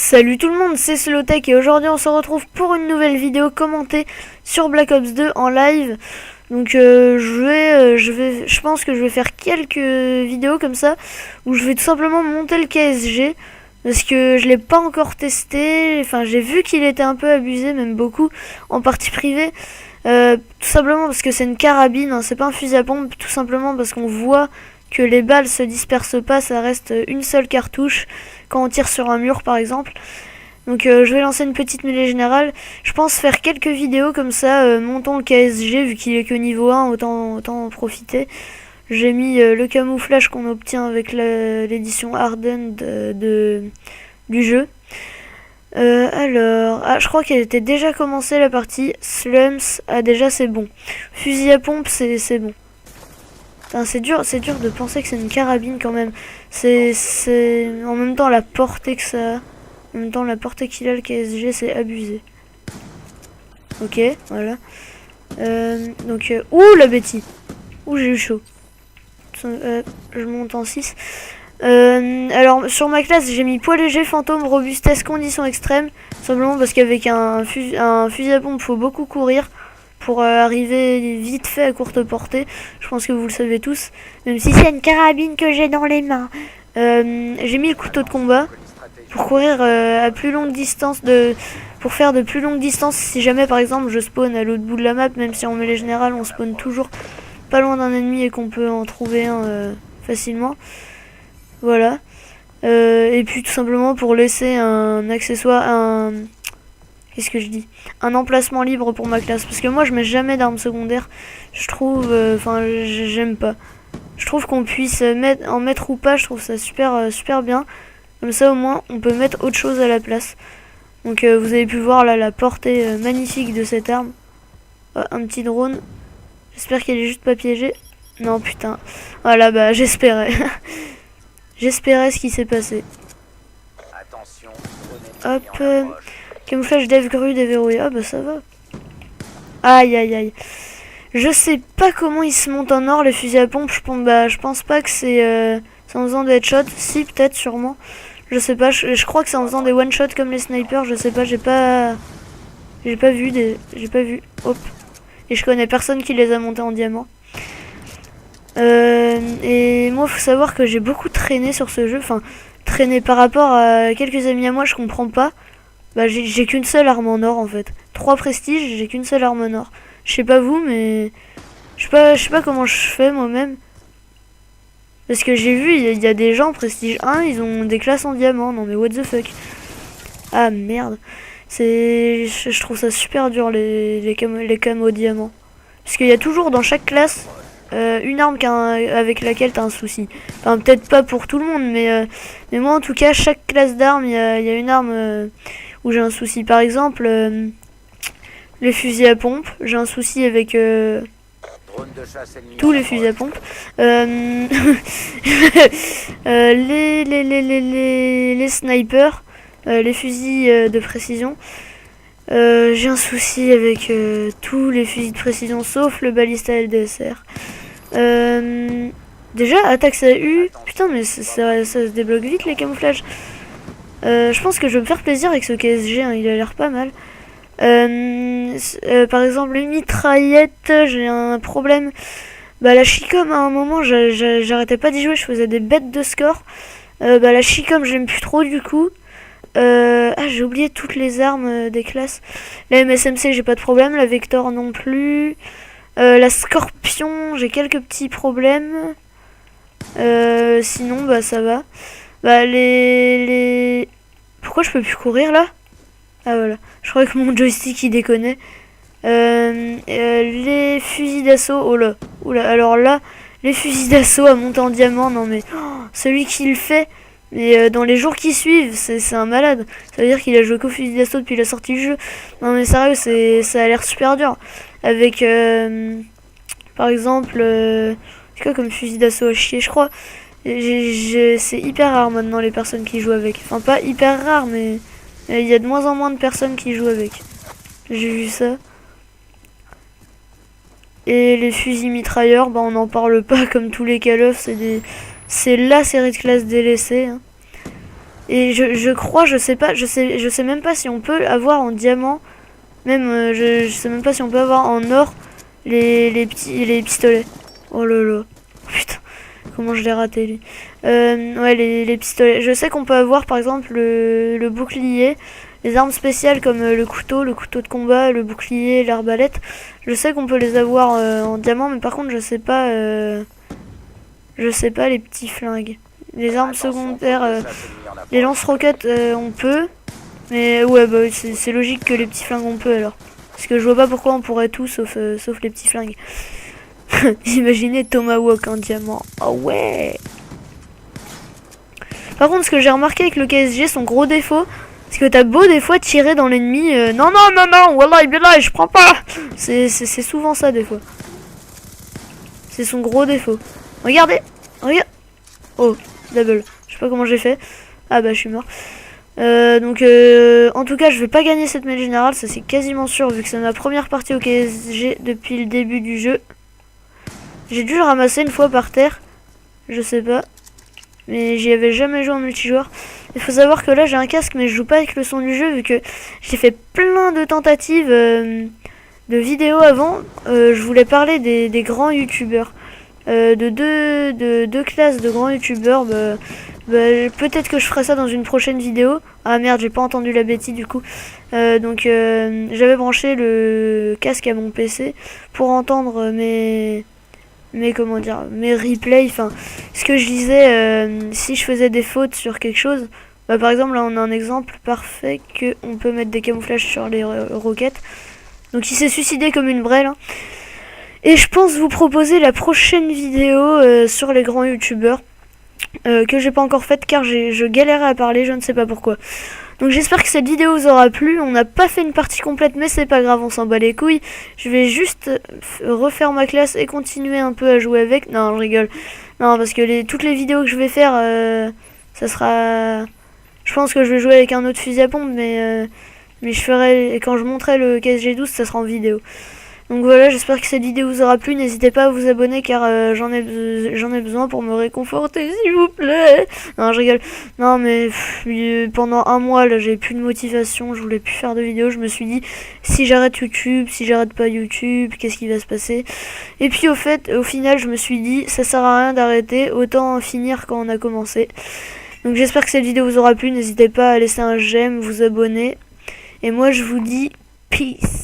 Salut tout le monde, c'est Slowtech et aujourd'hui on se retrouve pour une nouvelle vidéo commentée sur Black Ops 2 en live. Donc je pense que je vais faire quelques vidéos comme ça où je vais tout simplement monter le KSG parce que je l'ai pas encore testé. Enfin, j'ai vu qu'il était un peu abusé, même beaucoup en partie privée. Tout simplement parce que c'est une carabine, hein, c'est pas un fusil à pompe, tout simplement parce qu'on voit que les balles se dispersent pas, ça reste une seule cartouche quand on tire sur un mur par exemple. Donc je vais lancer une petite mêlée générale. Je pense faire quelques vidéos comme ça, montons le KSG vu qu'il est que niveau 1, autant en profiter. J'ai mis le camouflage qu'on obtient avec l'édition Hardened du jeu. Alors, je crois qu'elle était déjà commencée la partie. Slums, déjà c'est bon. Fusil à pompe, c'est bon. C'est dur de penser que c'est une carabine quand même. C'est en même temps la portée que ça a. En même temps la portée qu'il a le KSG, c'est abusé. Ok, voilà. Ouh la Betty. Ouh j'ai eu chaud. Je monte en 6. Alors sur ma classe j'ai mis poids léger, fantôme, robustesse, conditions extrêmes. Simplement parce qu'avec un fusil à pompe faut beaucoup courir pour arriver vite fait à courte portée. Je pense que vous le savez tous. Même si c'est une carabine que j'ai dans les mains. J'ai mis le couteau de combat pour courir à plus longue distance, pour faire de plus longues distances. Si jamais par exemple je spawn à l'autre bout de la map, même si en mêlée générale on spawn toujours pas loin d'un ennemi et qu'on peut en trouver un facilement. Voilà. Et puis tout simplement pour laisser un accessoire, qu'est-ce que je dis, un emplacement libre pour ma classe, parce que moi je mets jamais d'armes secondaires. Je trouve, j'aime pas. Je trouve qu'on puisse en mettre ou pas. Je trouve ça super bien. Comme ça au moins on peut mettre autre chose à la place. Donc vous avez pu voir là la portée magnifique de cette arme. Un petit drone. J'espère qu'elle est juste pas piégée. Non putain. Voilà, bah j'espérais. J'espérais ce qui s'est passé. Hop. Camouflage dev grue déverrouillé. Ah bah ça va. Aïe. Je sais pas comment ils se montent en or les fusils à pompe. Je pense pas que c'est en faisant des headshots. Si, peut-être, sûrement. Je sais pas. Je crois que c'est en faisant des one shots comme les snipers. Je sais pas. J'ai pas vu. Hop. Et je connais personne qui les a montés en diamant. Et moi, faut savoir que j'ai beaucoup traîné sur ce jeu. Enfin, traîné par rapport à quelques amis à moi, je comprends pas. Bah, j'ai qu'une seule arme en or en fait. 3 prestiges, j'ai qu'une seule arme en or. Je sais pas vous, mais je sais pas comment je fais moi-même. Parce que j'ai vu, il y a des gens prestige 1, ils ont des classes en diamant. Non mais what the fuck. Ah merde. Je trouve ça super dur les camos diamants. Parce qu'il y a toujours dans chaque classe une arme avec laquelle t'as un souci. Enfin peut-être pas pour tout le monde, mais moi en tout cas chaque classe d'armes il y a une arme où j'ai un souci. Par exemple les fusils à pompe, j'ai un souci avec tous les fusils à pompe. Les snipers, les fusils de précision. J'ai un souci avec tous les fusils de précision sauf le balista LDSR. Déjà, attaque AU. Putain, mais ça se débloque vite les camouflages. Je pense que je vais me faire plaisir avec ce KSG, hein, il a l'air pas mal. Par exemple, les mitraillettes, j'ai un problème. Bah, la Chicom, à un moment, j'arrêtais pas d'y jouer, je faisais des bêtes de score. La Chicom, j'aime plus trop du coup. J'ai oublié toutes les armes des classes. La MSMC, j'ai pas de problème. La Vector non plus. La Scorpion, j'ai quelques petits problèmes. Sinon, bah ça va. Bah pourquoi je peux plus courir là? Ah voilà. Je croyais que mon joystick il déconnait. Les fusils d'assaut. Oh là. Oula. Alors là, les fusils d'assaut à monter en diamant, non mais celui qui le fait, mais dans les jours qui suivent, c'est un malade. Ça veut dire qu'il a joué qu'au fusil d'assaut depuis la sortie du jeu. Non mais sérieux, ça a l'air super dur. Avec par exemple, c'est quoi comme fusil d'assaut à chier, je crois. C'est hyper rare maintenant les personnes qui jouent avec. Enfin pas hyper rare, mais il y a de moins en moins de personnes qui jouent avec. J'ai vu ça. Et les fusils mitrailleurs, bah on n'en parle pas comme tous les Call of, c'est la série de classe délaissée. Hein. Et je crois, je sais même pas si on peut avoir en diamant, même je sais même pas si on peut avoir en or les pistolets. Oh là là, putain, comment je l'ai raté lui. Ouais, les pistolets. Je sais qu'on peut avoir par exemple le bouclier. Les armes spéciales comme le couteau de combat, le bouclier, l'arbalète, je sais qu'on peut les avoir en diamant, mais par contre je sais pas les petits flingues. Les armes secondaires, les lance-roquettes on peut, mais ouais bah c'est logique que les petits flingues on peut alors. Parce que je vois pas pourquoi on pourrait tout sauf les petits flingues. Imaginez Tomahawk en diamant, oh ouais. Par contre ce que j'ai remarqué avec le KSG, son gros défaut, parce que t'as beau des fois tirer dans l'ennemi, non, wallah, billah, je prends pas. C'est souvent ça des fois. C'est son gros défaut. Regardez, regarde. Oh, double. Je sais pas comment j'ai fait. Ah bah je suis mort. Donc en tout cas je vais pas gagner cette mêlée générale, ça c'est quasiment sûr vu que c'est ma première partie au KSG depuis le début du jeu. J'ai dû le ramasser une fois par terre, je sais pas. Mais j'y avais jamais joué en multijoueur. Il faut savoir que là j'ai un casque mais je joue pas avec le son du jeu vu que j'ai fait plein de tentatives de vidéos avant. Je voulais parler des grands youtubeurs. De deux classes de grands youtubeurs. Peut-être que je ferai ça dans une prochaine vidéo. Ah merde, j'ai pas entendu la bêtise du coup. Donc j'avais branché le casque à mon PC pour entendre mes comment dire, mes replays, enfin ce que je disais si je faisais des fautes sur quelque chose. Bah, par exemple là on a un exemple parfait que on peut mettre des camouflages sur les roquettes. Donc il s'est suicidé comme une brêle. Hein. Et je pense vous proposer la prochaine vidéo sur les grands youtubeurs que j'ai pas encore faite car je galérais à parler, je ne sais pas pourquoi. Donc j'espère que cette vidéo vous aura plu. On n'a pas fait une partie complète mais c'est pas grave, on s'en bat les couilles. Je vais juste refaire ma classe et continuer un peu à jouer avec. Non, je rigole. Non, parce que toutes les vidéos que je vais faire, ça sera... Je pense que je vais jouer avec un autre fusil à pompe, mais je ferai... Et quand je montrerai le KSG12, ça sera en vidéo. Donc voilà, j'espère que cette vidéo vous aura plu. N'hésitez pas à vous abonner car j'en ai besoin pour me réconforter, s'il vous plaît. Non, je rigole. Non, mais pendant un mois, là, j'ai plus de motivation. Je voulais plus faire de vidéos. Je me suis dit, si j'arrête YouTube, si j'arrête pas YouTube, qu'est-ce qui va se passer? Et puis au final, je me suis dit, ça sert à rien d'arrêter. Autant finir quand on a commencé. Donc j'espère que cette vidéo vous aura plu. N'hésitez pas à laisser un j'aime, vous abonner. Et moi, je vous dis peace.